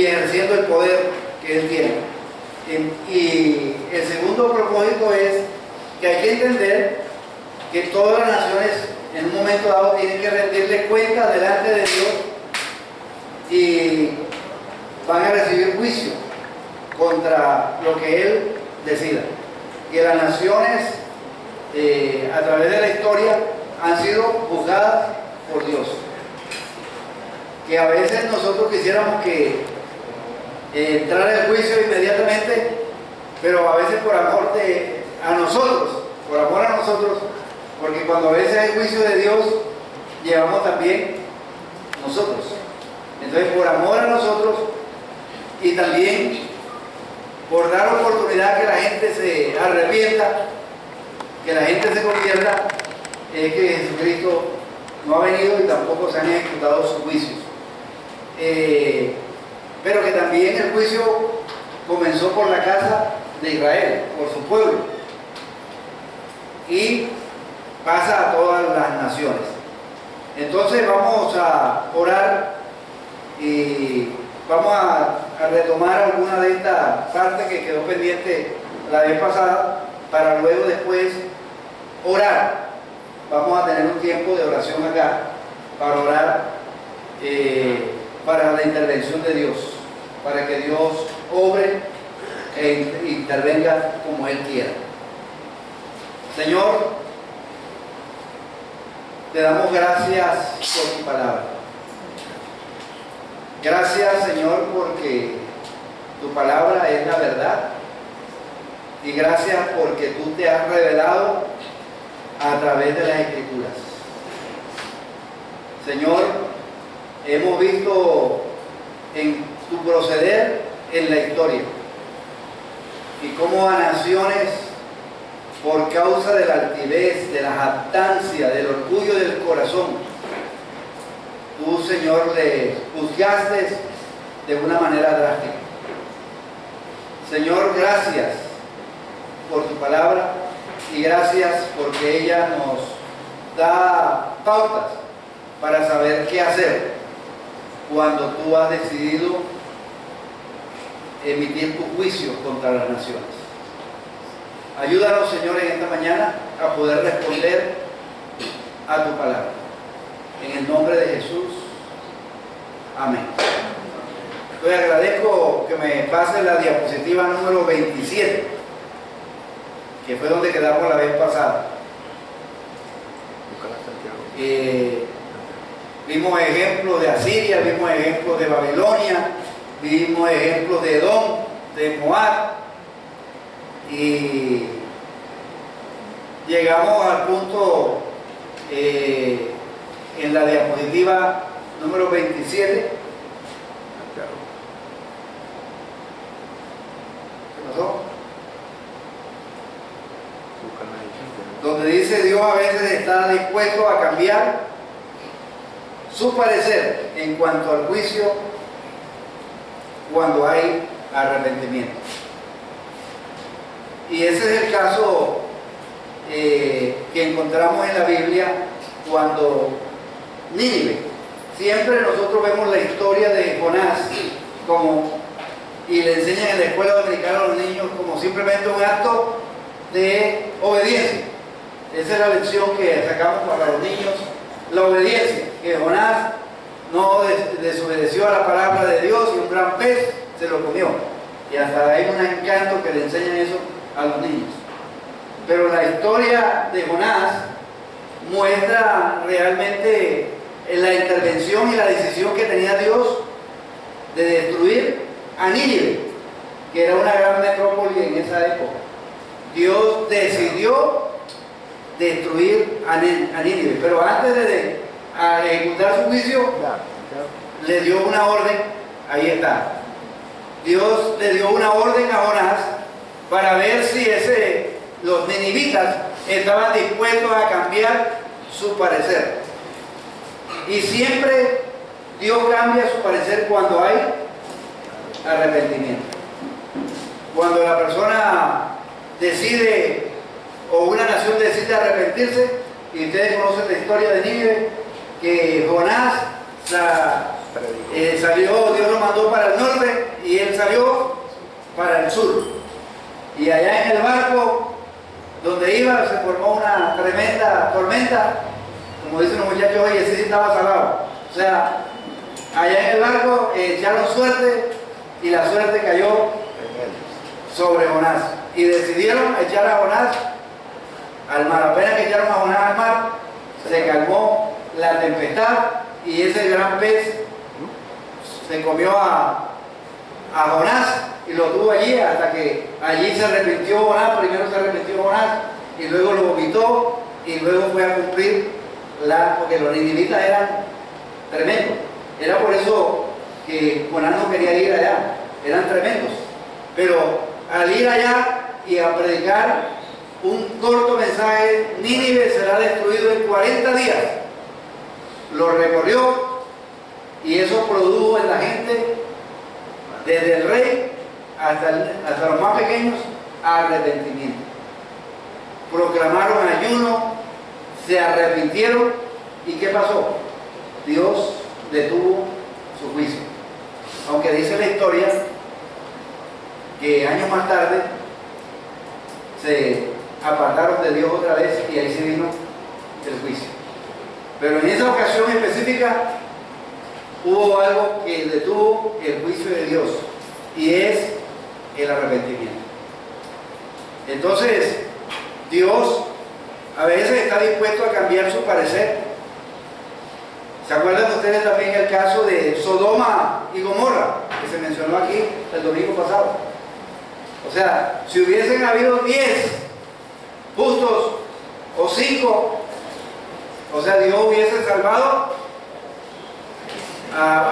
y ejerciendo el poder que él tiene. Y el segundo propósito es que hay que entender que todas las naciones en un momento dado tienen que rendirle cuentas delante de Dios y van a recibir juicio contra lo que Él decida. Y las naciones a través de la historia han sido juzgadas por Dios. Que a veces nosotros quisiéramos que entrara el juicio inmediatamente, pero a veces por amor a nosotros, por amor a nosotros, porque cuando a veces hay juicio de Dios, llevamos también nosotros. Entonces, por amor a nosotros y también por dar oportunidad que la gente se arrepienta, que la gente se convierta, es que Jesucristo no ha venido y tampoco se han ejecutado sus juicios. Pero que también el juicio comenzó por la casa de Israel, por su pueblo, y pasa a todas las naciones. Entonces vamos a orar y vamos a retomar alguna de estas partes que quedó pendiente la vez pasada, para luego después orar. Vamos a tener un tiempo de oración acá para orar para la intervención de Dios, para que Dios obre e intervenga como Él quiera. Señor, te damos gracias por tu palabra. Gracias, Señor, porque tu palabra es la verdad. Y gracias porque tú te has revelado a través de las Escrituras. Señor, hemos visto en tu proceder en la historia y cómo a naciones, por causa de la altivez, de la jactancia, del orgullo del corazón, tú, Señor, le juzgaste de una manera drástica. Señor, gracias por tu palabra y gracias porque ella nos da pautas para saber qué hacer cuando tú has decidido emitir tu juicio contra las naciones. Ayúdanos, Señor, en esta mañana a poder responder a tu palabra. En el nombre de Jesús. Amén. Entonces agradezco que me pase la diapositiva número 27, que fue donde quedamos la vez pasada. Vimos ejemplos de Asiria, vimos ejemplos de Babilonia, vimos ejemplos de Edom, de Moab, y llegamos al punto en la diapositiva número 27. ¿Qué pasó? Donde dice: Dios a veces está dispuesto a cambiar su parecer en cuanto al juicio cuando hay arrepentimiento. Y ese es el caso que encontramos en la Biblia cuando Nínive. Siempre nosotros vemos la historia de Jonás y le enseñan en la escuela dominical a los niños como simplemente un acto de obediencia. Esa es la lección que sacamos para los niños, la obediencia, que Jonás no desobedeció a la palabra de Dios y un gran pez se lo comió. Y hasta hay un encanto que le enseñan eso a los niños. Pero la historia de Jonás muestra realmente la intervención y la decisión que tenía Dios de destruir a Nínive, que era una gran metrópoli en esa época. Dios decidió destruir a Nínive, pero antes de ejecutar su juicio, le dio una orden. Ahí está. Dios le dio una orden a Jonás para ver si los ninivitas estaban dispuestos a cambiar su parecer. Y siempre Dios cambia su parecer cuando hay arrepentimiento. Cuando la persona decide, o una nación decide arrepentirse, y ustedes conocen la historia de Nínive, que Jonás Dios lo mandó para el norte y él salió para el sur. Y allá en el barco donde iba se formó una tremenda tormenta, como dicen los muchachos hoy, ese sí estaba salado. O sea, allá en el barco echaron suerte y la suerte cayó sobre Jonás. Y decidieron echar a Jonás al mar. Apenas que echaron a Jonás al mar, se calmó la tempestad y ese gran pez se comió a Jonás y lo tuvo allí hasta que allí se arrepintió Jonás. Primero se arrepintió Jonás y luego lo vomitó y luego fue a cumplir porque los ninivitas eran tremendos. Era por eso que Jonás no quería ir allá, eran tremendos. Pero al ir allá y a predicar un corto mensaje, Nínive será destruido en 40 días. Lo recorrió y eso produjo en la gente, desde el rey hasta los más pequeños, arrepentimiento. Proclamaron ayuno, se arrepintieron y ¿qué pasó? Dios detuvo su juicio. Aunque dice la historia que años más tarde se apartaron de Dios otra vez y ahí se vino el juicio. Pero en esa ocasión específica hubo algo que detuvo el juicio de Dios y es el arrepentimiento. Entonces, Dios a veces está dispuesto a cambiar su parecer. ¿Se acuerdan ustedes también el caso de Sodoma y Gomorra, que se mencionó aquí el domingo pasado? O sea, si hubiesen habido 10 justos o 5, o sea, Dios hubiese salvado,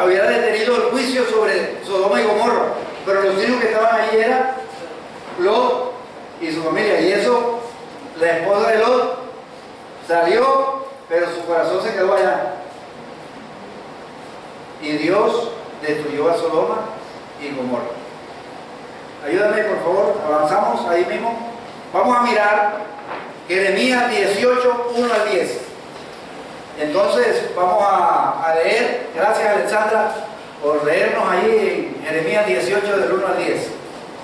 hubiera detenido el juicio sobre Sodoma y Gomorra, pero los únicos que estaban allí eran Lot y su familia, y eso, la esposa de Lot salió, pero su corazón se quedó allá. Y Dios destruyó a Sodoma y Gomorra. Ayúdame, por favor, avanzamos ahí mismo. Vamos a mirar Jeremías 18, 1 al 10. Entonces, vamos a leer. Gracias, Alexandra, por leernos ahí en Jeremías 18, del 1 al 10.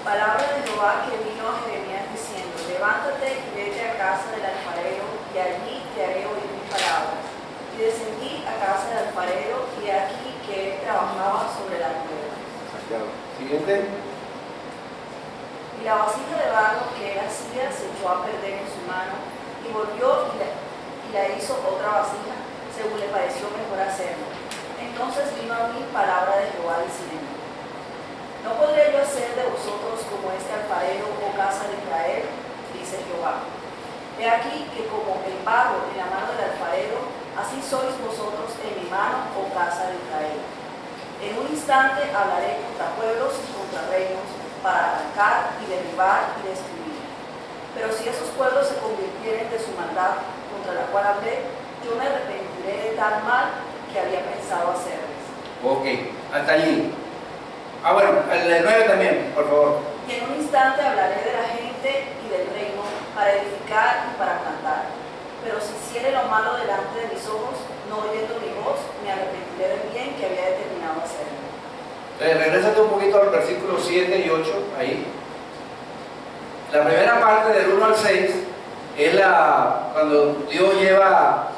Palabra de Jehová que vino a Jeremías diciendo: levántate y vete a casa del alfarero, y allí te haré oír mis palabras. Y descendí a casa del alfarero, y aquí que él trabajaba sobre la rueda. Siguiente. Y la vasija de barro que él hacía se echó a perder en su mano, y volvió y la hizo otra vasija, según le pareció mejor hacerlo. Entonces vino a mí palabra de Jehová diciendo: ¿no podré yo hacer de vosotros como este alfarero, o casa de Israel? Dice Jehová. He aquí que como el barro en la mano del alfarero, así sois vosotros en mi mano, oh casa de Israel. En un instante hablaré contra pueblos y contra reinos, para arrancar y derribar y destruir. Pero si esos pueblos se convirtieren de su maldad, contra la cual hablé, yo me arrepentiré de tal mal que había pensado hacerles. Ok, hasta allí. Bueno, el 9 también, por favor. Y en un instante hablaré de la gente y del reino, para edificar y para plantar. Pero si hiciere lo malo delante de mis ojos, no oyendo mi voz, me arrepentiré del bien que había determinado hacer. Regrésate un poquito al versículo 7 y 8, ahí. La primera parte del 1 al 6 es cuando Dios lleva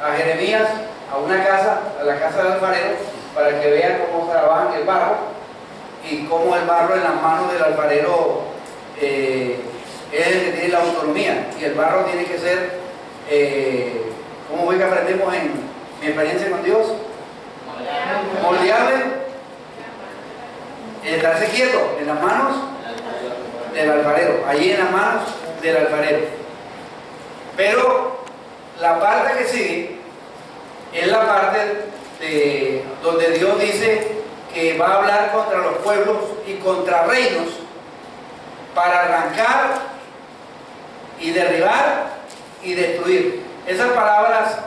a Jeremías a una casa, a la casa del alfarero, para que vea cómo trabajan el barro y cómo el barro en las manos del alfarero es el que tiene la autonomía, y el barro tiene que ser, como hoy que aprendemos en mi experiencia con Dios, moldeable, estarse quieto en las manos del alfarero, allí en las manos del alfarero. Pero la parte que sigue es la parte donde Dios dice que va a hablar contra los pueblos y contra reinos para arrancar y derribar y destruir. Esas palabras,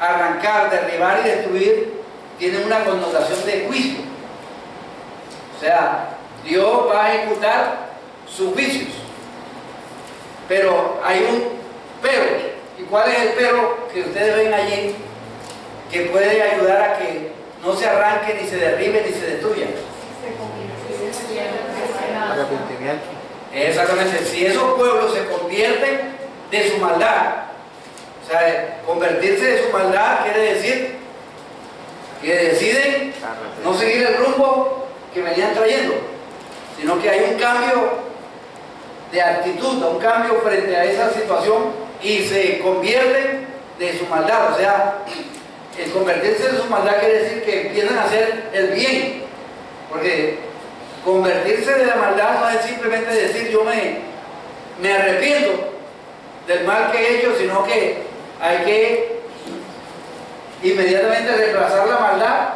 arrancar, derribar y destruir, tienen una connotación de juicio. O sea, Dios va a ejecutar sus juicios. Pero hay un pero. ¿Y cuál es el pero que ustedes ven allí que puede ayudar a que no se arranque, ni se derribe, ni se destruya. Arrepentimiento. Exactamente, si esos pueblos se convierten de su maldad, o sea, convertirse de su maldad quiere decir que deciden no seguir el rumbo que venían trayendo, sino que hay un cambio de actitud, un cambio frente a esa situación y se convierten de su maldad. O sea, el convertirse de su maldad quiere decir que empiezan a hacer el bien, porque convertirse de la maldad no es simplemente decir yo me arrepiento del mal que he hecho, sino que hay que inmediatamente reemplazar la maldad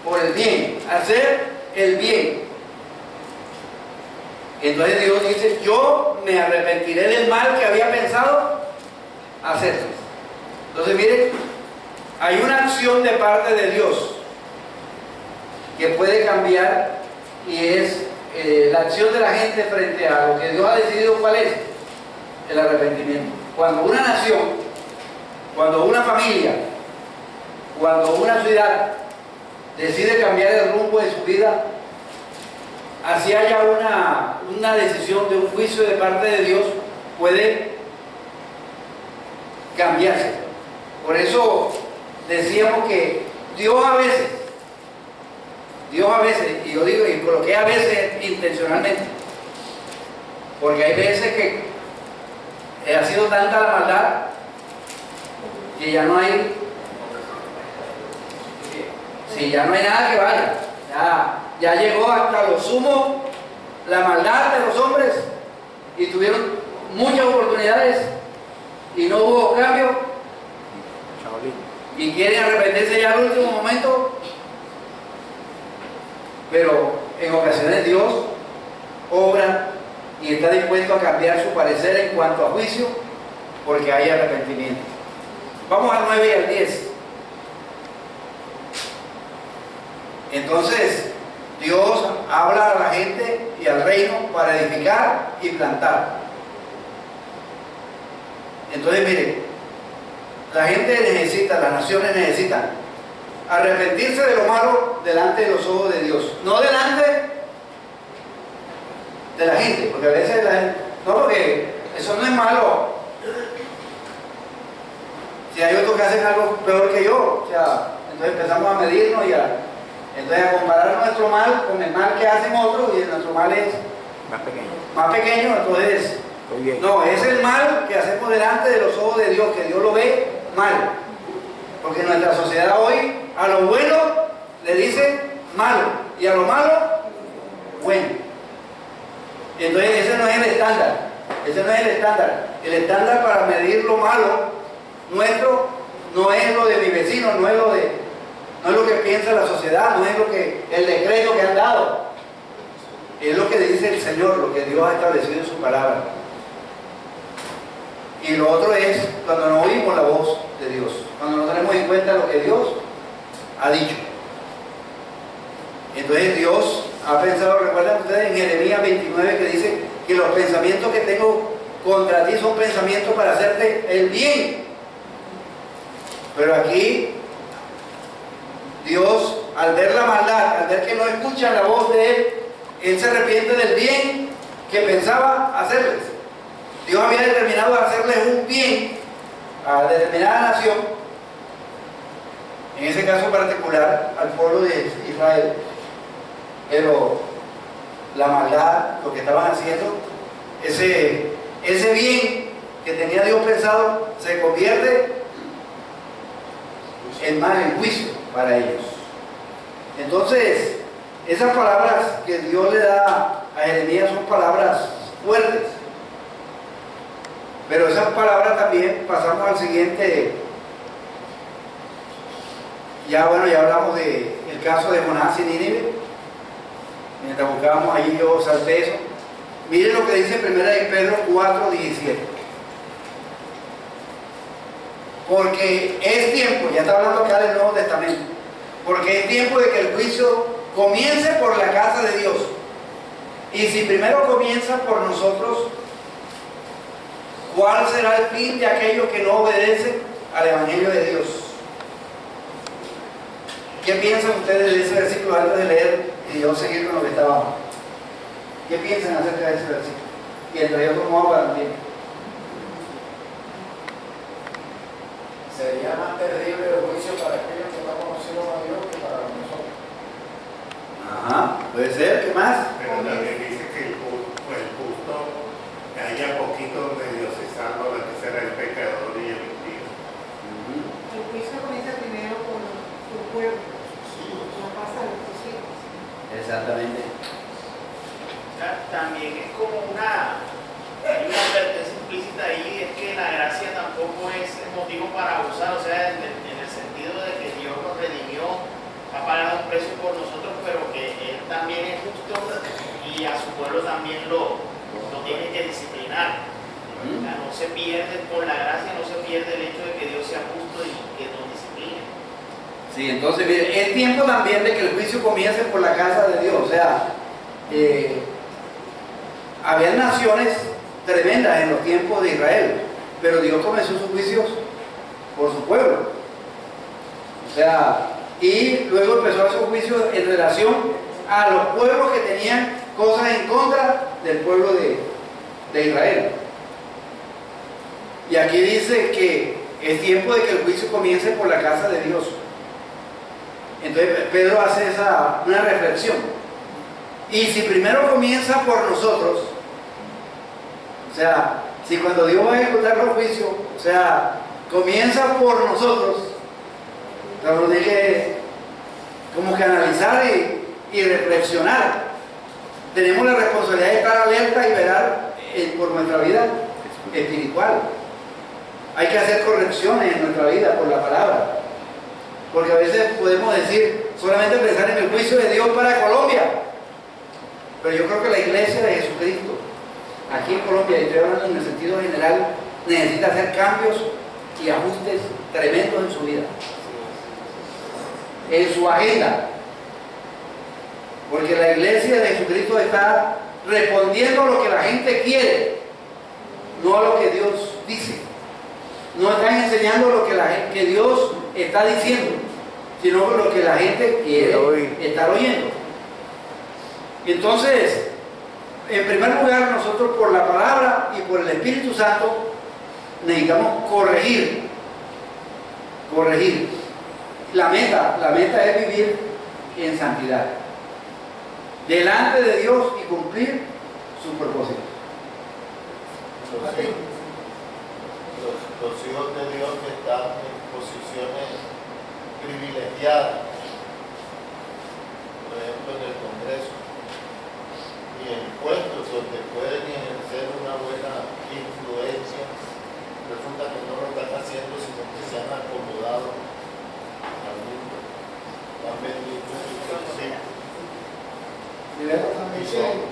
por el bien, hacer el bien. Entonces Dios dice, yo me arrepentiré del mal que había pensado hacerles. Entonces miren, hay una acción de parte de Dios que puede cambiar, y es la acción de la gente frente a lo que Dios ha decidido. ¿Cuál es? El arrepentimiento. Cuando una nación, cuando una familia, cuando una ciudad decide cambiar el rumbo de su vida, así haya una decisión de un juicio de parte de Dios, puede cambiarse. Por eso decíamos que Dios a veces, y yo digo, y coloqué a veces intencionalmente, porque hay veces que ha sido tanta la maldad que ya no hay, si ya no hay nada que vaya, ya llegó hasta lo sumo la maldad de los hombres y tuvieron muchas oportunidades y no hubo cambio y quieren arrepentirse ya al último momento. Pero en ocasiones Dios obra y está dispuesto a cambiar su parecer en cuanto a juicio, porque hay arrepentimiento. Vamos al 9 y al 10. Entonces Dios habla a la gente y al reino para edificar y plantar. Entonces miren, la gente necesita, las naciones necesitan arrepentirse de lo malo delante de los ojos de Dios, no delante de la gente, porque a veces la gente, no, porque eso no es malo. Si hay otros que hacen algo peor que yo, o sea, entonces empezamos a medirnos y entonces a comparar nuestro mal con el mal que hacen otros, y nuestro mal es más pequeño. Entonces, no, es el mal que hacemos delante de los ojos de Dios, que Dios lo ve mal. Porque en nuestra sociedad hoy, a lo bueno le dicen malo, y a lo malo, bueno. Entonces ese no es el estándar, el estándar para medir lo malo nuestro no es lo de mi vecino, no es lo que piensa la sociedad, no es lo que el decreto que han dado, es lo que dice el Señor, lo que Dios ha establecido en su palabra. Y lo otro es cuando no oímos la voz de Dios, cuando no tenemos en cuenta lo que Dios ha dicho. Entonces Dios ha pensado, recuerdan ustedes en Jeremías 29 que dice que los pensamientos que tengo contra ti son pensamientos para hacerte el bien. Pero aquí Dios, al ver la maldad, al ver que no escuchan la voz de Él se arrepiente del bien que pensaba hacerles. Dios había determinado hacerles un bien a determinada nación, en ese caso particular al pueblo de Israel, pero la maldad, lo que estaban haciendo, ese bien que tenía Dios pensado, se convierte en mal, en juicio para ellos. Entonces, esas palabras que Dios le da a Jeremías son palabras fuertes. Pero esas palabras también, pasamos al siguiente. Ya hablamos del caso de Jonás y Nínive. Mientras buscábamos allí yo salté eso. Miren lo que dice 1 Pedro 4:17. Porque es tiempo, ya está hablando acá del Nuevo Testamento, porque es tiempo de que el juicio comience por la casa de Dios. Y si primero comienza por nosotros, ¿cuál será el fin de aquellos que no obedecen al Evangelio de Dios? ¿Qué piensan ustedes de ese versículo antes de leer y yo seguir con lo que estaba abajo? ¿Qué piensan acerca de ese versículo? Y entre ellos como agua también. Sería más terrible el juicio para aquellos que no conocieron a Dios que para nosotros. Ajá, puede ser, ¿qué más? Pero también dice que el justo que haya poquito medio se salva de que será el pecador y el impío. El juicio comienza primero con tu pueblo, la casa de tus hijos. Exactamente. También es como hay una advertencia implícita ahí, es que la gracia tampoco es motivo para abusar, o sea, en el sentido de que Dios nos redimió, ha pagado un precio por nosotros, pero que Él también es justo y a su pueblo también lo tiene que disciplinar. O sea, no se pierde por la gracia, no se pierde el hecho de que Dios sea justo y que nos discipline. Sí, entonces mire, es tiempo también de que el juicio comience por la casa de Dios. O sea, había naciones tremendas en los tiempos de Israel, pero Dios comenzó sus juicios por su pueblo. O sea, y luego empezó a hacer juicios en relación a los pueblos que tenían cosas en contra del pueblo de Israel. Y aquí dice que es tiempo de que el juicio comience por la casa de Dios. Entonces Pedro hace una reflexión. Y si primero comienza por nosotros, o sea, si cuando Dios va a ejecutar los juicios, o sea, comienza por nosotros, uno tiene que como que analizar y reflexionar. Tenemos la responsabilidad de estar alerta y velar por nuestra vida espiritual. Hay que hacer correcciones en nuestra vida por la palabra. Porque a veces podemos decir, solamente pensar en el juicio de Dios para Colombia. Pero yo creo que la iglesia de Jesucristo, aquí en Colombia, y estoy hablando en el sentido general, necesita hacer cambios y ajustes tremendos en su vida, en su agenda. Porque la iglesia de Jesucristo está respondiendo a lo que la gente quiere, no a lo que Dios dice. No están enseñando lo que Dios está diciendo, sino lo que la gente quiere estar oyendo. Entonces, en primer lugar, nosotros por la palabra y por el Espíritu Santo necesitamos corregir. La meta es vivir en santidad delante de Dios y cumplir su propósito. Los hijos de Dios que están en posiciones privilegiadas, por ejemplo en el Congreso, y en puestos donde pueden ejercer una buena influencia, resulta que no lo están haciendo, sino que se han acomodado al mundo, han vendido sus principios y son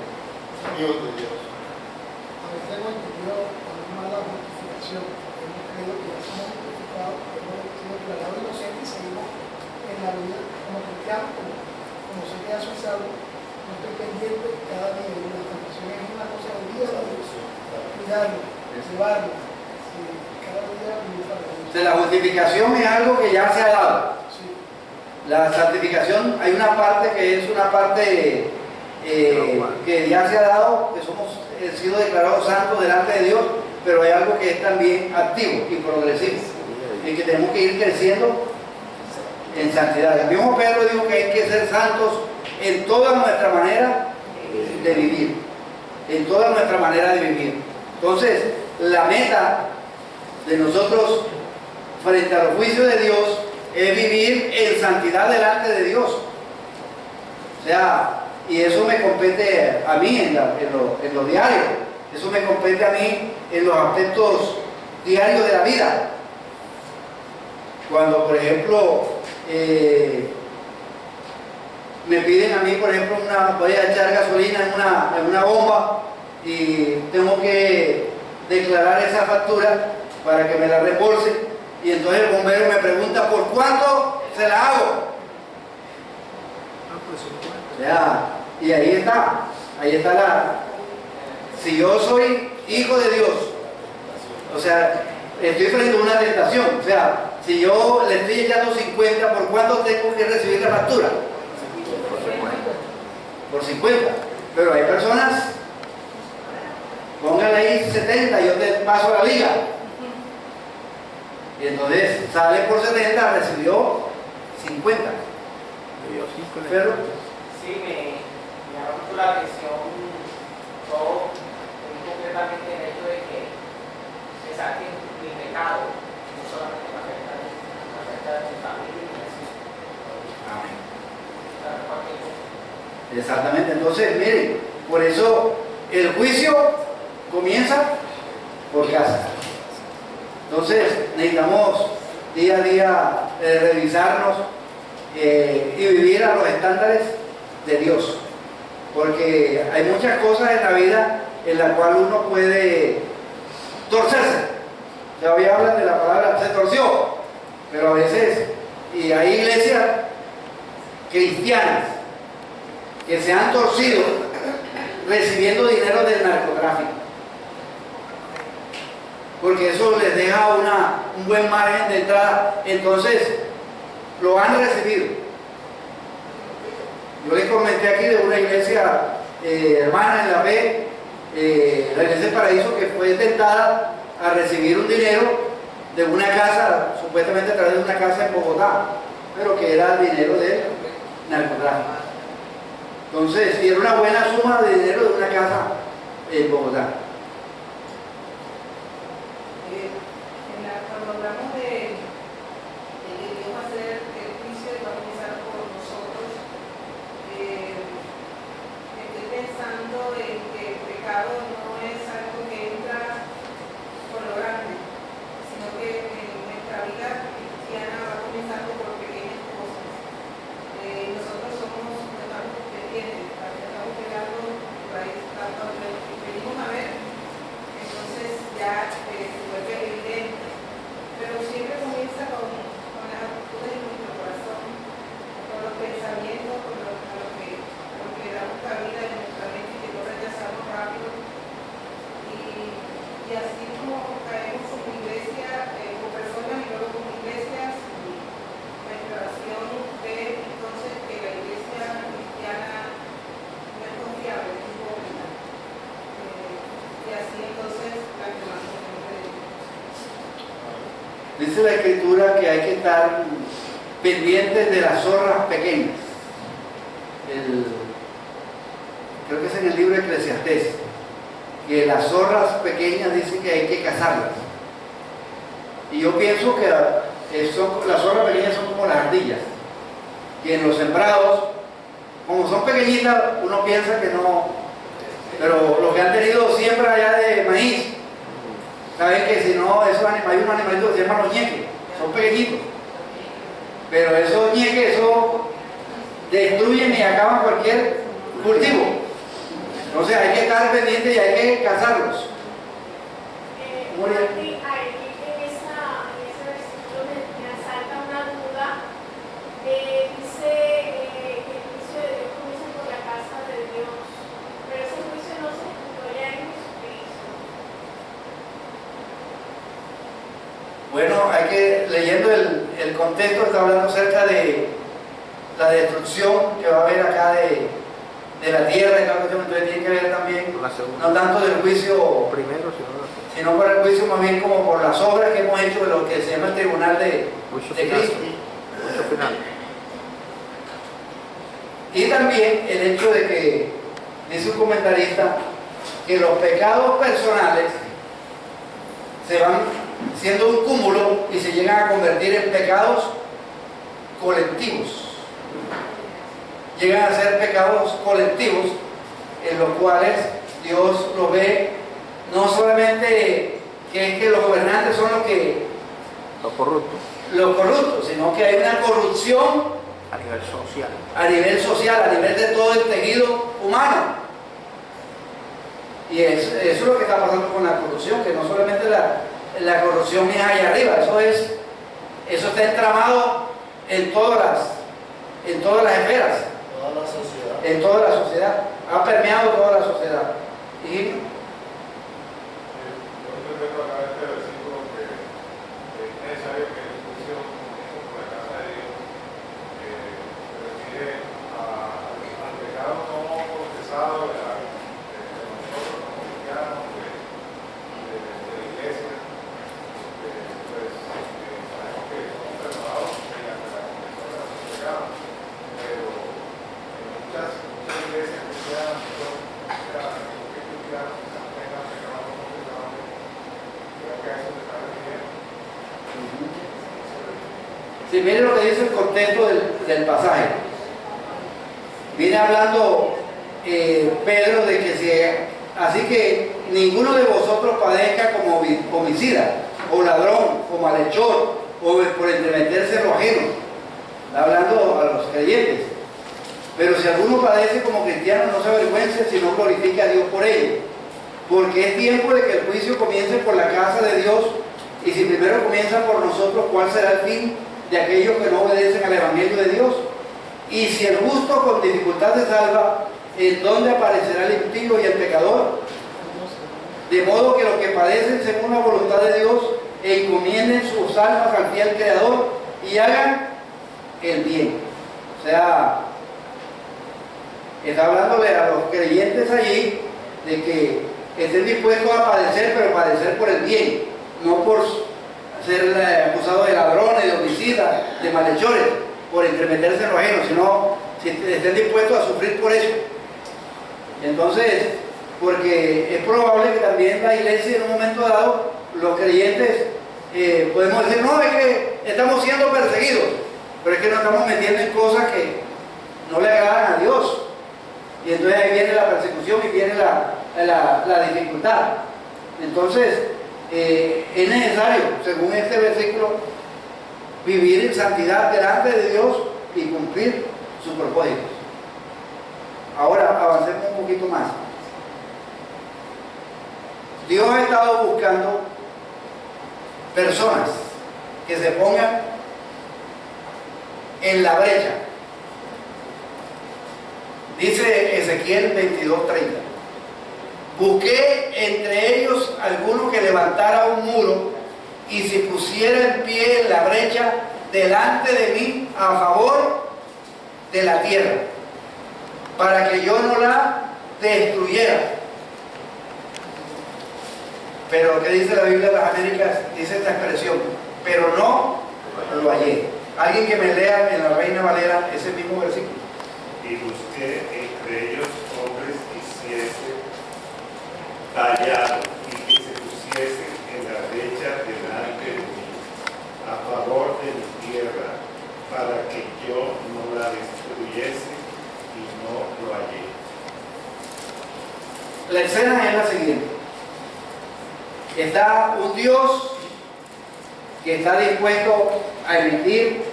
hijos de Dios. A veces hemos entendido con una mala justificación. Hemos creído que ya somos justificados, que hemos sido declarados inocentes y seguimos en la vida como cristianos, como sé que ya soy salvo, no estoy pendiente cada día de la tentación. Es una cosa del día a día, cuidarlo, llevarlo, cada día vivir para Dios. La justificación es algo que ya se ha dado. Sí. La santificación, hay una parte que es una parte que ya se ha dado, que somos sido declarados santos delante de Dios, pero hay algo que es también activo y progresivo, en que tenemos que ir creciendo en santidad. El mismo Pedro dijo que hay que ser santos en toda nuestra manera de vivir, en toda nuestra manera de vivir. Entonces, la meta de nosotros frente a los juicios de Dios es vivir en santidad delante de Dios. O sea, y eso me compete a mí en lo diario, eso me compete a mí en los aspectos diarios de la vida. Cuando, por ejemplo, me piden a mí, por ejemplo, voy a echar gasolina en una bomba y tengo que declarar esa factura para que me la reembolse, y entonces el bombero me pregunta ¿por cuánto se la hago? Ya, y ahí está si yo soy hijo de Dios, o sea, estoy frente a una tentación. O sea, Si yo le estoy echando 50, ¿por cuánto tengo que recibir la factura? Por 50. Pero hay personas, póngale ahí 70, yo te paso la liga. Y entonces sale por 70, recibió 50. Pero, Sí, me llama mucho la atención todo, muy concretamente el hecho de que se saquen mi pecado, no solamente me afecta a mi familia y a mis hijos. exactamente. Entonces, miren, por eso el juicio comienza por casa. Entonces, necesitamos día a día revisarnos y vivir a los estándares de Dios, porque hay muchas cosas en la vida en las cuales uno puede torcerse. Todavía hablan de la palabra se torció, pero a veces, y hay iglesias cristianas que se han torcido recibiendo dinero del narcotráfico, porque eso les deja un buen margen de entrada. Entonces lo han recibido. Yo les comenté aquí de una iglesia hermana en la fe, la iglesia del Paraíso, que fue tentada a recibir un dinero de una casa, supuestamente a través de una casa en Bogotá, pero que era dinero de narcotráfico. Entonces, sí, era una buena suma de dinero de una casa en Bogotá. Cuando hablamos de que Dios va a hacer el juicio y va a comenzar por nosotros, estoy pensando en que el pecado no es algo que entra por lo grande, sino que en nuestra vida cristiana va comenzando por pequeñas cosas. Nosotros estamos pendientes, estamos pegando por ahí, venimos a ver, entonces ya se vuelve evidente. Pero siempre comienza con las actitudes de nuestro corazón, con los pensamientos, con lo que damos cabida en nuestra mente y que lo rechazamos rápido. Y así como caemos como iglesia, con personas y luego como iglesias, nuestra oración ve entonces que la iglesia cristiana no es confiable, es hipócrita. Y así entonces la quemamos en nombre de Dios. Dice la Escritura que hay que estar pendientes de las zorras pequeñas. Creo que es en el libro de Eclesiastés, que las zorras pequeñas dicen que hay que cazarlas. Y yo pienso que las zorras pequeñas son como las ardillas, que en los sembrados, como son pequeñitas, uno piensa que no, pero los que han tenido siembra allá de maíz, saben que si no, esos hay unos animalitos que se llaman los ñeques, son pequeñitos, pero esos ñeques, eso destruyen y acaban cualquier cultivo. Entonces hay que estar pendientes y hay que cazarlos. Ahí en ese versículo me asalta una duda. Dice que el juicio de Dios comienza por la casa de Dios, pero ese juicio no se ejecutó ya en Jesucristo. Bueno, leyendo el contexto, está hablando acerca de la destrucción que va a haber acá de la tierra y tal cuestión. Entonces tiene que ver también, no tanto del juicio primero, sino por el juicio más bien como por las obras que hemos hecho de lo que se llama el tribunal de Cristo. Y también el hecho de que, dice un comentarista, que los pecados personales se van siendo un cúmulo y se llegan a convertir en pecados colectivos. Llegan a ser pecados colectivos en los cuales Dios lo ve no solamente que es que los gobernantes son los corruptos, sino que hay una corrupción a nivel social, a nivel de todo el tejido humano. Y eso es lo que está pasando con la corrupción, que no solamente la corrupción es allá arriba, eso está entramado en todas las esferas, en toda la sociedad, ha permeado toda la sociedad. Y yo interpreto acá este versículo que es necesario que el juicio si miren lo que dice el contexto del pasaje, viene hablando Pedro de que si, así que ninguno de vosotros padezca como homicida, o ladrón, o malhechor, o por entremeterse en lo ajeno. Está hablando a los creyentes. Pero si alguno padece como cristiano, no se avergüence, sino glorifique a Dios por ello. Porque es tiempo de que el juicio comience por la casa de Dios, y si primero comienza por nosotros, ¿cuál será el fin de aquellos que no obedecen al Evangelio de Dios? Y si el justo con dificultad se salva, ¿en dónde aparecerá el impío y el pecador? De modo que los que padecen según la voluntad de Dios encomienden sus almas al fiel Creador y hagan el bien. O sea, está hablándole a los creyentes allí de que estén dispuestos a padecer, pero padecer por el bien, no por ser acusados de ladrones, de homicidas, de malhechores, por entremeterse en lo ajeno, sino si estén dispuestos a sufrir por eso. Entonces, porque es probable que también la iglesia en un momento dado, los creyentes, podemos decir, no, es que estamos siendo perseguidos, pero es que nos estamos metiendo en cosas que no le agradan a Dios. Y entonces ahí viene la persecución y viene la dificultad. Entonces, es necesario, según este versículo, vivir en santidad delante de Dios y cumplir sus propósitos. Ahora, avancemos un poquito más. Dios ha estado buscando personas que se pongan en la brecha. Dice Ezequiel 22:30. Busqué entre ellos alguno que levantara un muro y se pusiera en pie en la brecha delante de mí a favor de la tierra, para que yo no la destruyera. Pero ¿qué dice la Biblia de las Américas? Dice esta expresión, pero no lo hallé. Alguien que me lea en la Reina Valera ese mismo versículo. Y busqué entre ellos hombres que hiciesen tallado y que se pusiesen en la brecha delante de mí, a favor de mi tierra, para que yo no la destruyese, y no lo hallé. La escena es la siguiente. Está un Dios que está dispuesto a emitir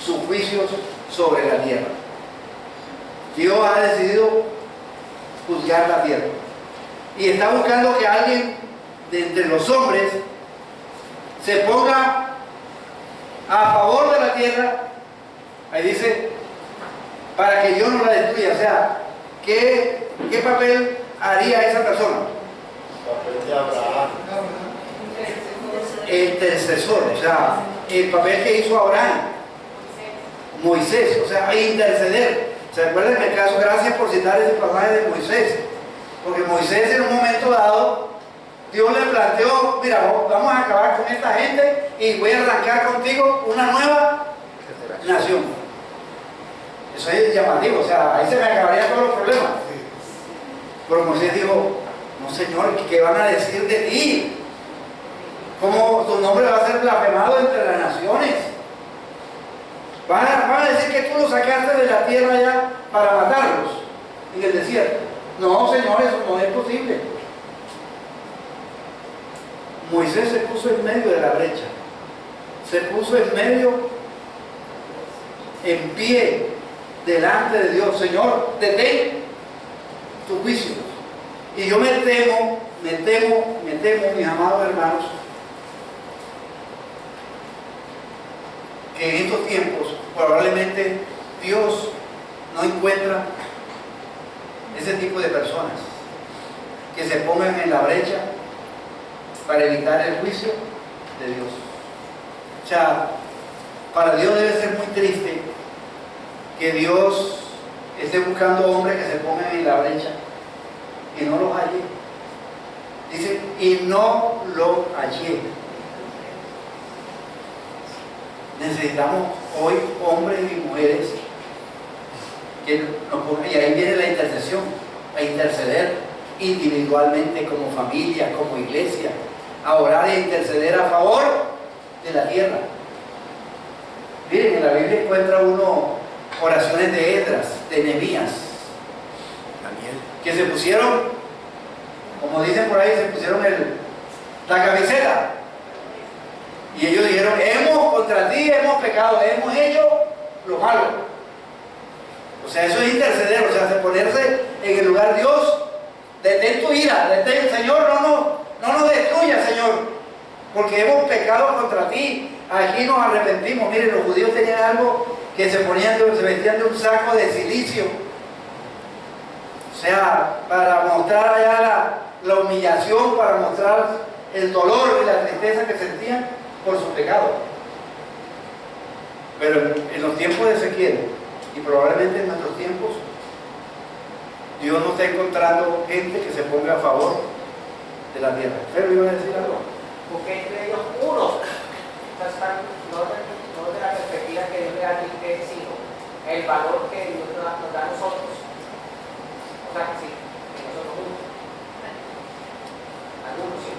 sus juicios sobre la tierra. Dios ha decidido juzgar la tierra. Y está buscando que alguien de entre los hombres se ponga a favor de la tierra. Ahí dice, para que yo no la destruya. O sea, ¿qué papel haría esa persona? Papel de Abraham. El intercesor, o sea, el papel que hizo Abraham, Moisés, o sea, interceder. ¿Se acuerdan el caso? Gracias por citar ese pasaje de Moisés, porque Moisés en un momento dado, Dios le planteó, mira, vamos a acabar con esta gente y voy a arrancar contigo una nueva nación. Eso es llamativo, o sea, ahí se me acabarían todos los problemas. Pero Moisés dijo, no Señor, ¿qué van a decir de ti? ¿Cómo tu nombre va a ser blasfemado entre las naciones? Van a decir que tú los sacaste de la tierra allá para matarlos en el desierto. No, Señor, eso no es posible. Moisés se puso en medio de la brecha. Se puso en medio, en pie, delante de Dios. Señor, detén tu juicio. Y yo me temo, mis amados hermanos, que en estos tiempos probablemente Dios no encuentra ese tipo de personas que se pongan en la brecha para evitar el juicio de Dios. O sea, para Dios debe ser muy triste que Dios esté buscando hombres que se pongan en la brecha y no los hallé. Dice, y no lo hallé. Necesitamos hoy hombres y mujeres que nos pongan, y ahí viene la intercesión, a interceder individualmente como familia, como iglesia, a orar e interceder a favor de la tierra. Miren, en la Biblia encuentra uno oraciones de Esdras, de Nehemías, que se pusieron, como dicen por ahí, se pusieron la camiseta. Y ellos dijeron, contra ti hemos pecado, hemos hecho lo malo. O sea, eso es interceder, o sea, de ponerse en el lugar de Dios. Detén tu ira, detén, Señor, no nos destruyas, Señor, porque hemos pecado contra ti. Aquí nos arrepentimos. Miren, los judíos tenían algo que se vestían de un saco de silicio. O sea, para mostrar allá la humillación, para mostrar el dolor y la tristeza que sentían por su pecado. Pero en los tiempos de Ezequiel, y probablemente en nuestros tiempos, Dios no está encontrando gente que se ponga a favor de la tierra. ¿Pero iba a decir algo? Porque entre ellos uno, no de la perspectiva que Dios le da a ti, sino el valor que Dios nos da a nosotros. O sea, que sí, que nosotros unos. Algunos sí.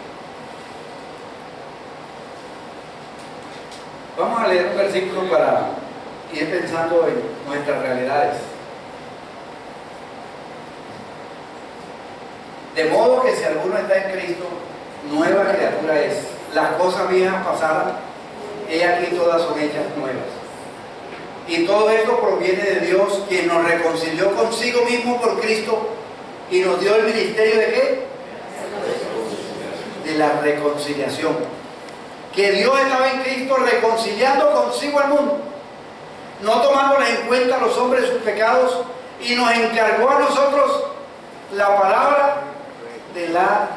Vamos a leer un versículo para ir pensando en nuestras realidades. De modo que si alguno está en Cristo, nueva criatura es. Las cosas viejas pasaron, he aquí todas son hechas nuevas. Y todo esto proviene de Dios, quien nos reconcilió consigo mismo por Cristo y nos dio el ministerio de ¿qué? De la reconciliación. Que Dios estaba en Cristo reconciliando consigo al mundo, no tomándoles en cuenta a los hombres sus pecados, y nos encargó a nosotros la palabra de la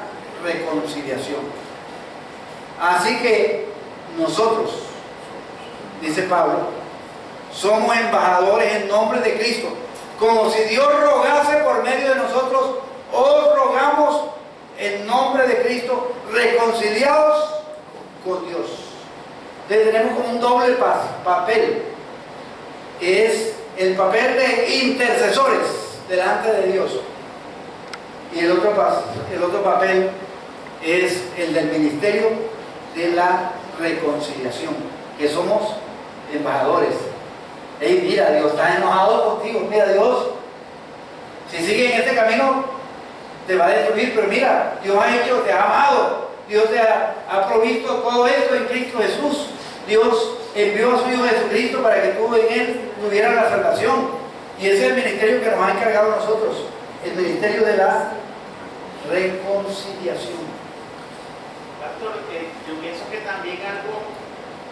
reconciliación. Así que nosotros, dice Pablo, somos embajadores en nombre de Cristo, como si Dios rogase por medio de nosotros. Os rogamos en nombre de Cristo, reconciliados con Dios. Entonces tenemos como un doble papel, que es el papel de intercesores delante de Dios, y el otro papel es el del ministerio de la reconciliación, que somos embajadores. Hey, mira, Dios está enojado contigo. Mira, Dios, si sigues en este camino te va a destruir, pero mira, Dios te ha amado, Dios te ha provisto todo esto en Cristo Jesús. Dios envió a su Hijo Jesucristo para que tú en Él tuvieras la salvación, y ese es el ministerio que nos ha encargado a nosotros, el ministerio de la reconciliación. Pastor, yo pienso que también algo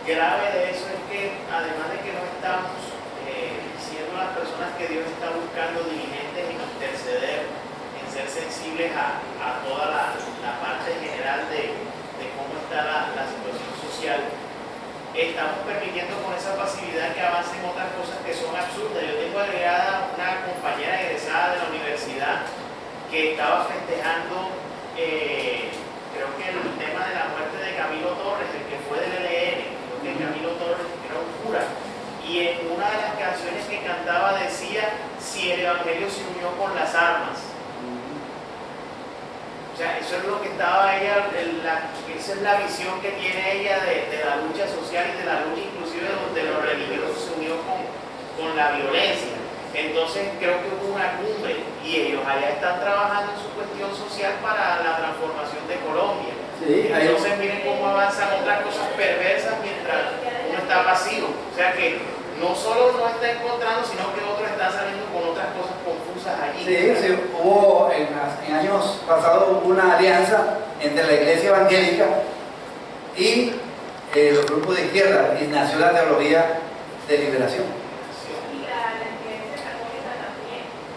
grave de eso es que, además de que no estamos siendo las personas que Dios está buscando diligentes en interceder, en ser sensibles a toda la parte general de cómo está la situación social, estamos permitiendo con esa pasividad que avancen otras cosas que son absurdas. Yo tengo agregada una compañera egresada de la universidad que estaba festejando, creo que el tema de la muerte de Camilo Torres, el que fue del ELN. Creo que Camilo Torres era un cura, y en una de las canciones que cantaba decía: si el evangelio se unió con las armas. O sea, eso es lo que estaba ella, esa es la visión que tiene ella de la lucha social y de la lucha inclusive donde lo religioso se unió con la violencia. Entonces creo que hubo una cumbre y ellos allá están trabajando en su cuestión social para la transformación de Colombia. Sí, entonces miren cómo avanzan otras cosas perversas mientras uno está pasivo. O sea que no solo no está encontrando, sino que otro está saliendo con otras cosas confusas allí. Sí, hubo en años pasados una alianza entre la Iglesia Evangélica y los grupos de izquierda, y nació la teología de liberación.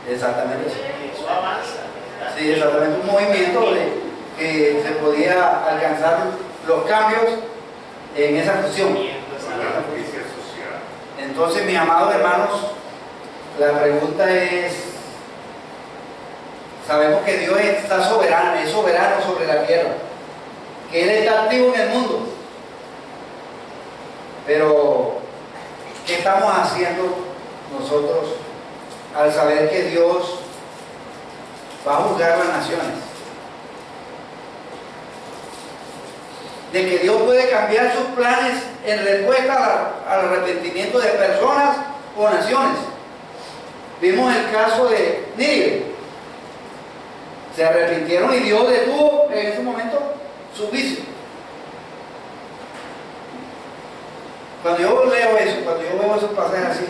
Exactamente. Eso avanza. Sí, exactamente, un movimiento que se podía alcanzar los cambios en esa fusión. Entonces, mis amados hermanos, la pregunta es, sabemos que Dios está soberano, es soberano sobre la tierra, que Él está activo en el mundo, pero ¿qué estamos haciendo nosotros al saber que Dios va a juzgar las naciones? de que Dios puede cambiar sus planes en respuesta al arrepentimiento de personas o naciones. Vimos el caso de Nínive. Se arrepintieron y Dios detuvo en ese momento su vicio. Cuando yo leo eso, cuando yo veo esos pasajes así,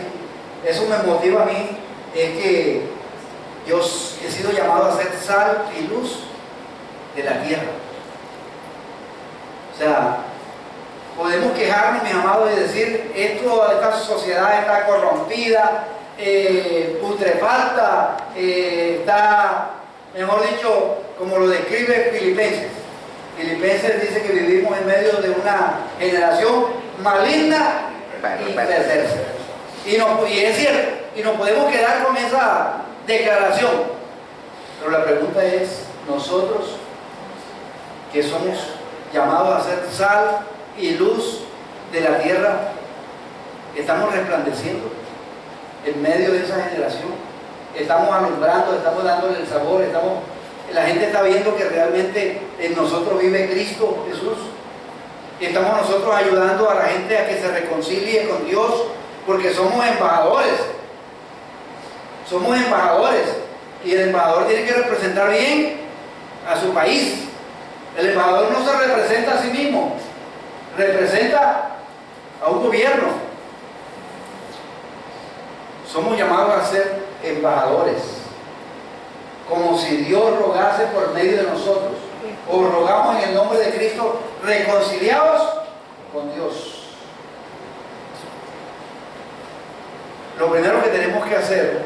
eso me motiva a mí, es que yo he sido llamado a ser sal y luz de la tierra. O sea, podemos quejarnos, mis amados, y decir, esta sociedad está corrompida, putrefacta, está, mejor dicho, como lo describe Filipenses. Filipenses dice que vivimos en medio de una generación maligna y perversa. Y es cierto, y nos podemos quedar con esa declaración. Pero la pregunta es, nosotros que somos llamados a ser sal y luz de la tierra, estamos resplandeciendo en medio de esa generación, estamos alumbrando, estamos dándole el sabor, la gente está viendo que realmente en nosotros vive Cristo Jesús. Estamos nosotros ayudando a la gente a que se reconcilie con Dios, porque somos embajadores. Somos embajadores. Y el embajador tiene que representar bien a su país. El embajador no se representa a sí mismo, representa a un gobierno. Somos llamados a ser embajadores, como si Dios rogase por medio de nosotros. O rogamos en el nombre de Cristo, reconciliados con Dios. Lo primero que tenemos que hacer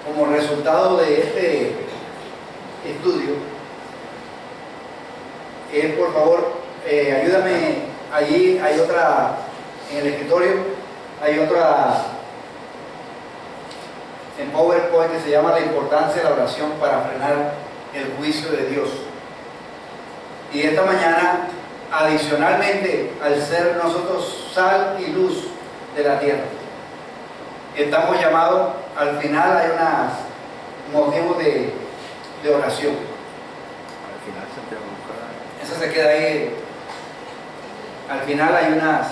como resultado de este estudio es, por favor, ayúdame, allí hay otra, en el escritorio hay otra en PowerPoint que se llama la importancia de la oración para frenar el juicio de Dios. Y esta mañana, adicionalmente, al ser nosotros sal y luz de la tierra, estamos llamados, al final hay unos motivos de oración. Al final se te busca. Esa se queda ahí. Al final hay unas,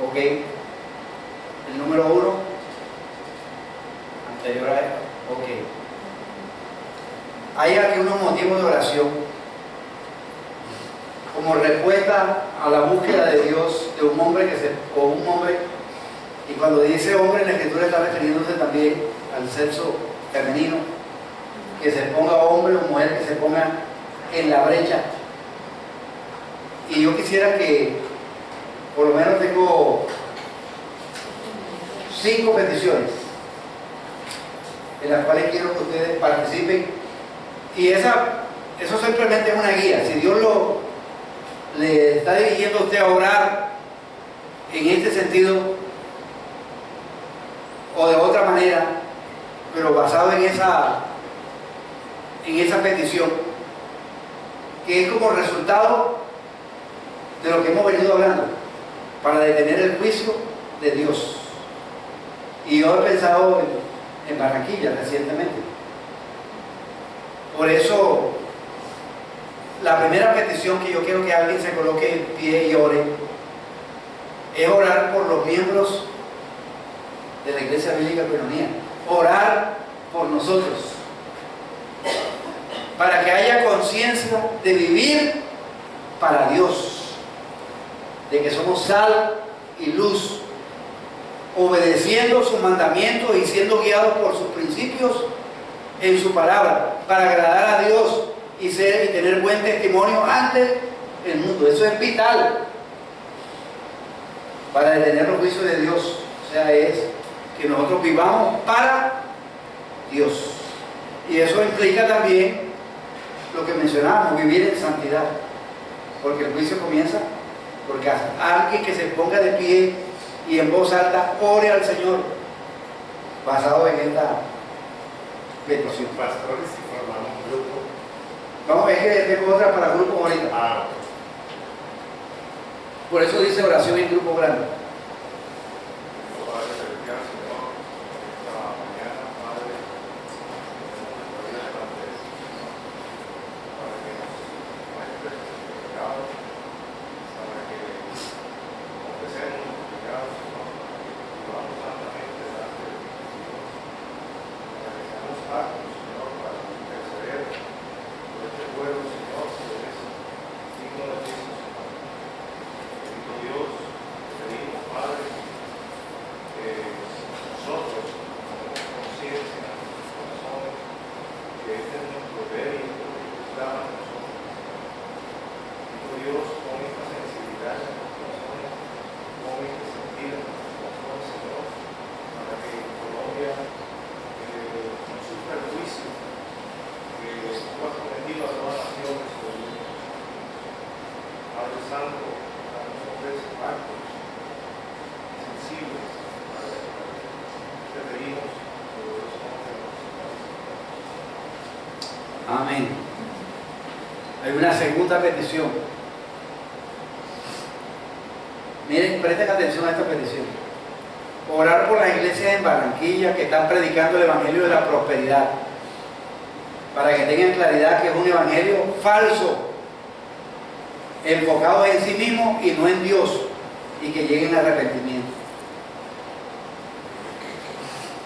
ok, el número 1, anterior a esto, ok. Hay aquí unos motivos de oración como respuesta a la búsqueda de Dios de un hombre y cuando dice hombre en la escritura está refiriéndose también al sexo femenino, que se ponga hombre o mujer, que se ponga en la brecha. Y yo quisiera que por lo menos tengo 5 peticiones en las cuales quiero que ustedes participen, y eso simplemente es una guía. Si Dios le está dirigiendo a usted a orar en este sentido o de otra manera, pero basado en esa petición, que es como resultado de lo que hemos venido hablando, para detener el juicio de Dios. Y yo he pensado en Barranquilla recientemente. Por eso, la primera petición que yo quiero que alguien se coloque en pie y ore es orar por los miembros de la Iglesia Bíblica Peronía. Orar por nosotros, para que haya conciencia de vivir para Dios, de que somos sal y luz, obedeciendo sus mandamientos y siendo guiados por sus principios en su palabra, para agradar a Dios y tener buen testimonio ante el mundo. Eso es vital para detener los juicios de Dios. O sea, es que nosotros vivamos para Dios. Y eso implica también lo que mencionábamos, vivir en santidad, porque el juicio comienza por casa. Alguien que se ponga de pie y en voz alta ore al Señor basado en esta petición. Pastores, si formamos un grupo. Vamos, es que tengo otra para grupos ahorita. Por eso dice oración en grupo grande. que este nos provee y esto clama a nosotros. Dijo Dios, con esta sensibilidad en nuestros corazones, con este sentido en nuestros corazones, Señor, para que Colombia no sufra el juicio que tú has prometido a todas las naciones, Señor. Padre Santo, danos hombres actos, sensibles, te pedimos, poderoso nombre de nuestro Padre. Amén. Hay una segunda petición. Miren, presten atención a esta petición. Orar por las iglesias en Barranquilla que están predicando el evangelio de la prosperidad, para que tengan claridad que es un evangelio falso, enfocado en sí mismo y no en Dios, y que lleguen al arrepentimiento.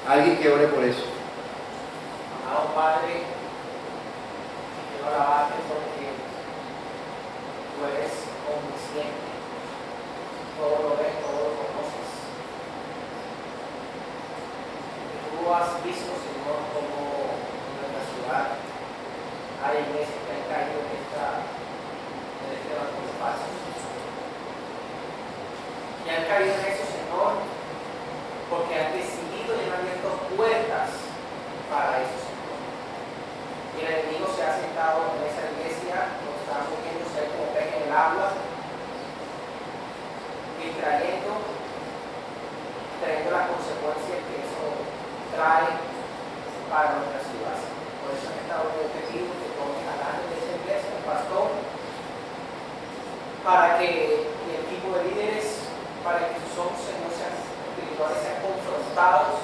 Alguien que ore por eso. Amado Padre, quiero alabarte porque tú eres omnisciente, todo lo ves, todo lo conoces. Tú has visto, Señor, cómo en nuestra ciudad hay iglesias que han caído en este evangelio falso. Y han caído en eso, Señor, porque han decidido y han abierto puertas para eso, Señor. Y el enemigo se ha sentado en esa iglesia, nos está poniendo ser como pez en el agua, distrayendo, trayendo las consecuencias que eso trae para nuestra ciudad. Por eso han estado muy pedidos que tomen adelante de esa iglesia, el pastor, para que el equipo de líderes, para que sus ojos, Señor, espirituales sean confrontados,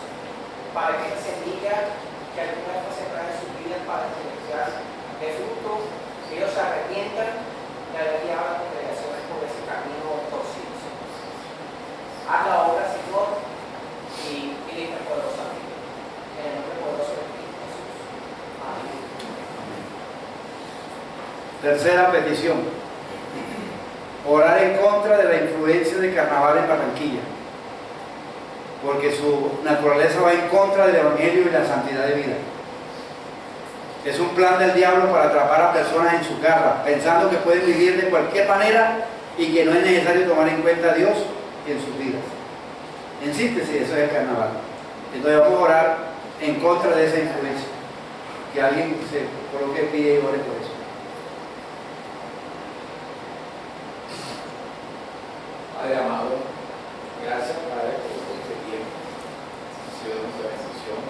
para que esa semilla que alguna vez fue sembrada en sus vidas para influenciar de fruto, que ellos se arrepientan y haber guiado a las congregaciones por ese camino torcido. Haz la obra, Señor, y dirige poderosamente. En el nombre poderoso de Cristo Jesús. Amén. Tercera petición. Orar en contra de la influencia del carnaval en Barranquilla, porque su naturaleza va en contra del evangelio y la santidad de vida. Es un plan del diablo para atrapar a personas en su garra, pensando que pueden vivir de cualquier manera y que no es necesario tomar en cuenta a Dios en sus vidas. En síntesis, eso es el carnaval. Entonces vamos a orar en contra de esa influencia. Que alguien se coloque de pie y ore por eso. Padre amado, gracias Padre por este tiempo. Ha sido de mucha bendición.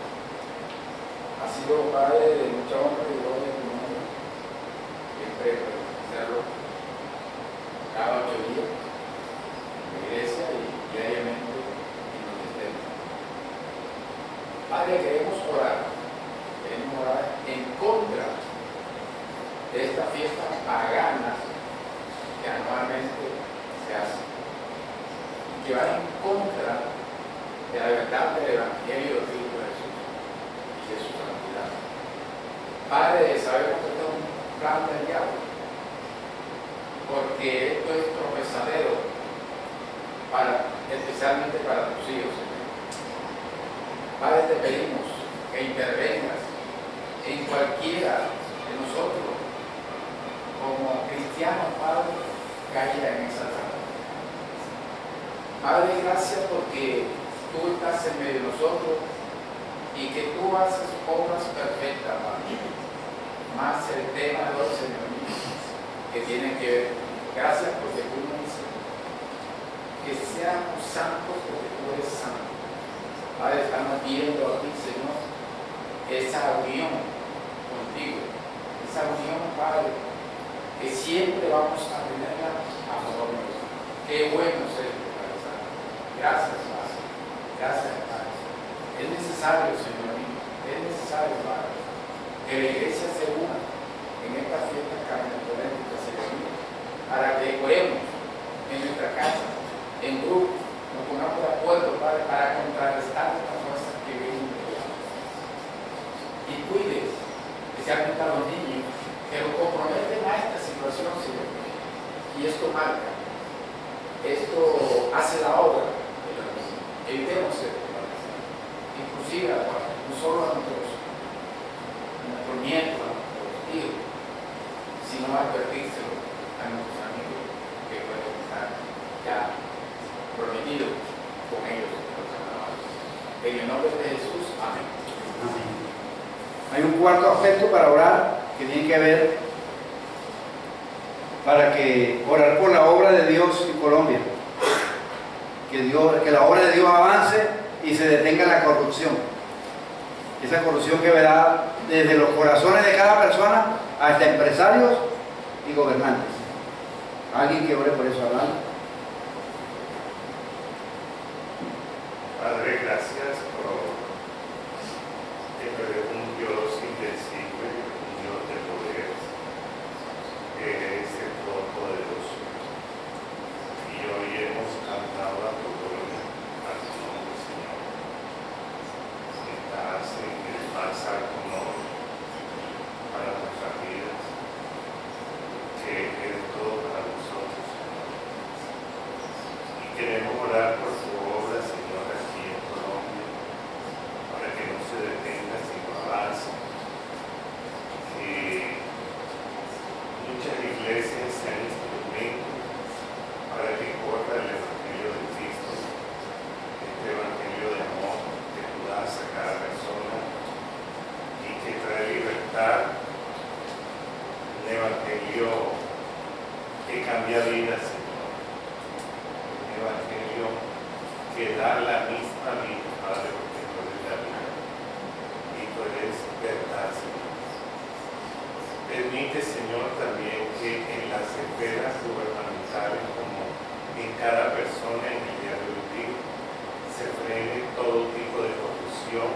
Ha sido, Padre, de mucha honra y gloria en tu nombre. Siempre hacerlo cada 8 días en la iglesia y diariamente en donde estemos. Padre, queremos orar en contra de esta fiesta pagana que anualmente se hace, que va en contra de la verdad del Evangelio de Cristo Jesús y de su santidad. Padre, sabemos que esto es un plan del diablo, porque esto es tropezadero especialmente para tus hijos, Señor. Padre, te pedimos que intervengas en cualquiera de nosotros como cristianos, Padre, caiga en esa trampa. Padre, gracias porque tú estás en medio de nosotros y que tú haces obras perfectas, Padre. Más el tema de hoy, Señor mío, que tiene que ver. Gracias porque tú nos dices que seamos santos porque tú eres santo. Padre, estamos viendo aquí, Señor, esa unión contigo, esa unión, Padre, que siempre vamos a tenerla a favor nuestro. Qué bueno es esto, Padre Santo. Gracias, Padre. Gracias, Padre. Es necesario, Señor mío, es necesario, Padre, que la iglesia se una en estas fiestas carnetológicas, Señor mío, para que oremos en nuestra casa, en grupo, nos pongamos de acuerdo, Padre, para contrarrestar estas fuerzas que vienen de allá. Y cuides, especialmente a los niños, que los comprometen a esta situación, Señor. Y esto marca, esto hace la obra de la misión. Evitemos esto, Padre. Inclusive, Padre, no solo a nuestros nietos, advertírselo a nuestros amigos que pueden estar ya prometidos con ellos los carnavales. En el nombre de Jesús, amén. Amén. Hay un cuarto aspecto para orar que tiene que ver orar por la obra de Dios en Colombia. Que la obra de Dios avance y se detenga la corrupción. Esa corrupción que verá desde los corazones de cada persona hasta empresarios y gobernantes. Alguien que ore por eso, hablando. Padre, gracias por que tú eres un Dios invencible, un Dios de poder, que eres el Todopoderoso. Y hoy hemos cantado a tu gloria, a tu nombre, Señor. Estás en el más alto nombre para nuestras vidas, que eres todo para nosotros, Señor. Y queremos orar por tu obra, Señor, aquí en Colombia, para que no se detenga, sino avance. Que muchas iglesias sean instrumentos para que corra el Evangelio de Cristo, este Evangelio de amor que tú das a cada persona y que trae libertad, un Evangelio que cambia vidas, Señor, un Evangelio que da la misma vida, Padre, porque tú eres la vida y tú eres verdad, Señor. Permite, Señor, también que en las esferas gubernamentales, como en cada persona en el diario vivir, se frene todo tipo de corrupción.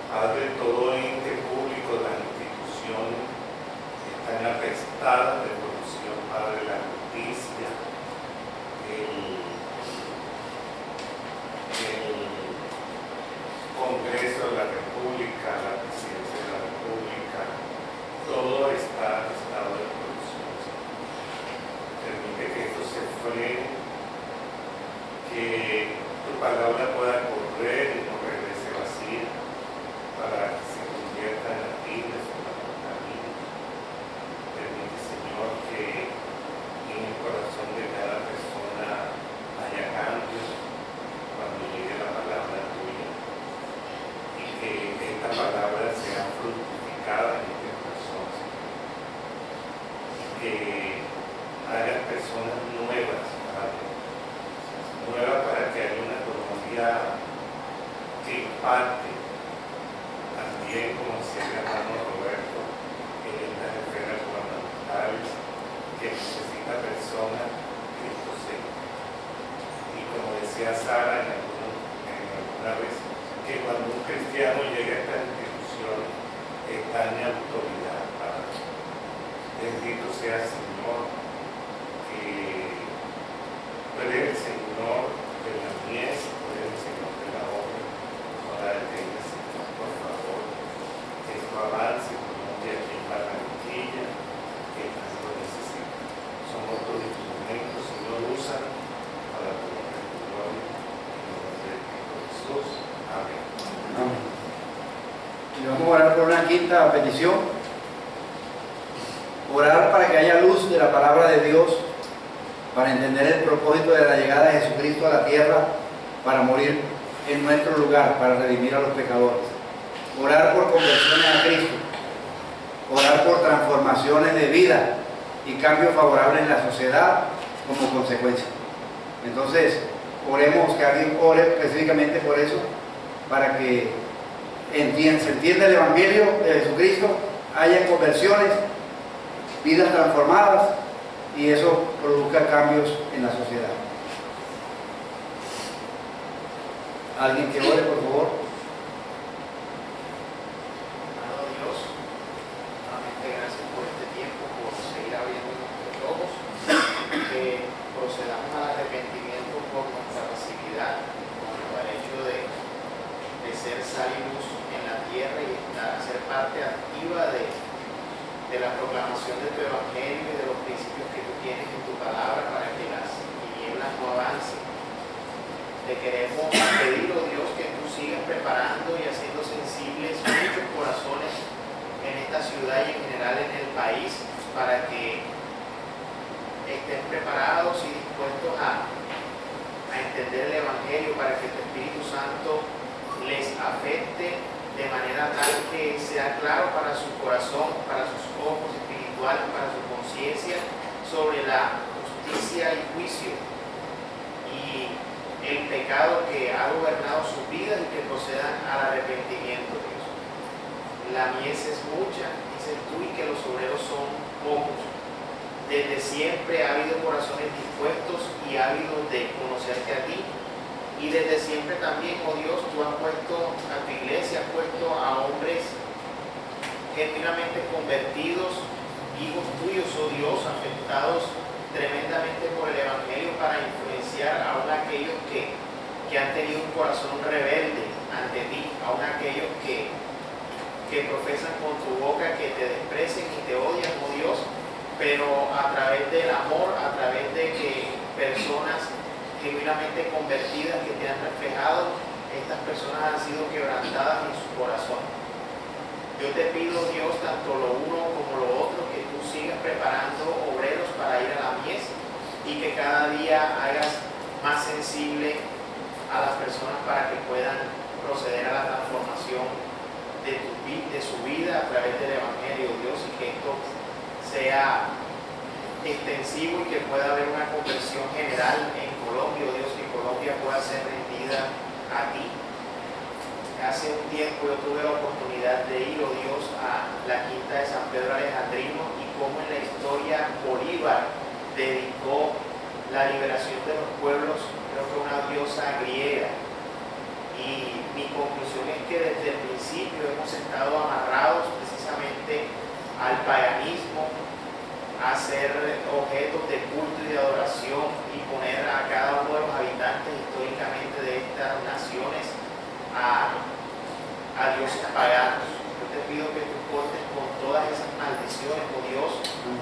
Padre, todo ente público, las instituciones están apestadas de corrupción, Padre, la justicia, el Congreso de la República, la Presidencia de la República, todo está atestado de corrupción. Permite que esto se frene, que tu palabra pueda correr y no regrese vacía, para que se convierta en latinas en la camino. Permite, Señor, que en el corazón de cada persona haya cambios cuando llegue la palabra tuya, y que esta palabra sea fructificada en este corazón, y que haya personas nuevas, Padre, nuevas para que haya una economía que impacte también, como decía el hermano Roberto, en estas esferas gubernamentales, que necesita personas cristocéntricas. Y como decía Sara en alguna vez, que cuando un cristiano llega a estas instituciones, está en autoridad, Padre. Bendito sea el Señor, que tú eres el Señor de la mies, tú eres el Señor de la obra. No la detengas, Señor, por favor, que esto avance Colombia aquí en Barranquilla, que tanto necesita. Somos tus instrumentos, Señor, úsanos para tu nombre y tu gloria. En el nombre de Cristo Jesús. Amén. Amén. Y vamos a orar por una quinta petición. Orar para que haya luz de la palabra de Dios, para entender el propósito de la llegada de Jesucristo a la tierra, para morir en nuestro lugar, para redimir a los pecadores. Orar por conversiones a Cristo. Orar por transformaciones de vida y cambios favorables en la sociedad como consecuencia. Entonces, oremos, que alguien ore específicamente por eso, para que se entienda el Evangelio de Jesucristo, haya conversiones, vidas transformadas, y eso produzca cambios en la sociedad. Alguien que ore, por favor. Amado Dios, nuevamente gracias por este tiempo, por seguir abriendo nuestros ojos, que procedamos al arrepentimiento por nuestra pasividad, por el hecho de ser sal y luz en la tierra y ser parte activa de la proclamación de tu Evangelio y de los principios que tú tienes en tu palabra para que las tinieblas no avancen. Te queremos pedir, oh Dios, que tú sigas preparando y haciendo sensibles muchos corazones en esta ciudad y en general general en el país para que estén preparados y dispuestos a entender el Evangelio, para que el Espíritu Santo les afecte de manera tal que sea claro para su corazón, para sus ojos espirituales, para su conciencia sobre la justicia y juicio y el pecado que ha gobernado sus vidas y que procedan al arrepentimiento de Dios. La mies es mucha, dices tú, y que los obreros son pocos. Desde siempre ha habido corazones dispuestos y ávidos de conocerte a ti. Y desde siempre también, oh Dios, tú has puesto a tu iglesia, has puesto a hombres genuinamente convertidos, hijos tuyos, oh Dios, afectados tremendamente por el Evangelio para influenciar aún aquellos que han tenido un corazón rebelde ante ti, aún aquellos que profesan con tu boca que te desprecian y te odian, oh Dios, pero a través del amor, a través de que personas genuinamente convertidas que te han reflejado, estas personas han sido quebrantadas en su corazón. Yo te pido, Dios, tanto lo uno como lo otro, que tú sigas preparando obreros para ir a la mies y que cada día hagas más sensible a las personas para que puedan proceder a la transformación de su vida a través del Evangelio, Dios, y que esto sea extensivo y que pueda haber una conversión general en Colombia, Dios, que Colombia pueda ser rendida a ti. Hace un tiempo yo tuve la oportunidad de ir, oh Dios, a la quinta de San Pedro Alejandrino y cómo en la historia Bolívar dedicó la liberación de los pueblos, creo que a una diosa griega. Y mi conclusión es que desde el principio hemos estado amarrados precisamente al paganismo, a ser objetos de culto y de adoración y poner a cada uno de los habitantes históricamente de estas naciones a dioses paganos. Yo te pido que tú cortes con todas esas maldiciones, oh Dios,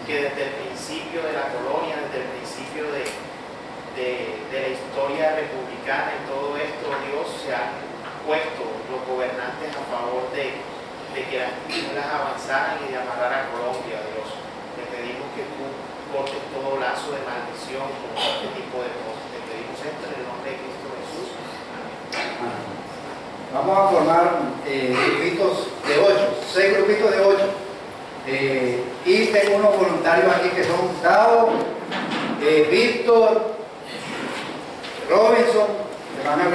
que desde el principio de la colonia, desde el principio de la historia republicana y todo esto, Dios, se han puesto los gobernantes a favor de que las tinieblas avanzaran y de amarrar a Colombia, Dios. Te pedimos que tú cortes todo lazo de maldición con este tipo de cosas. Te pedimos esto en el nombre de Cristo Jesús. Amén. Vamos a formar grupitos de 8, 6 grupitos de 8. Y tengo unos voluntarios aquí que son Gustavo, Víctor, Robinson, que van a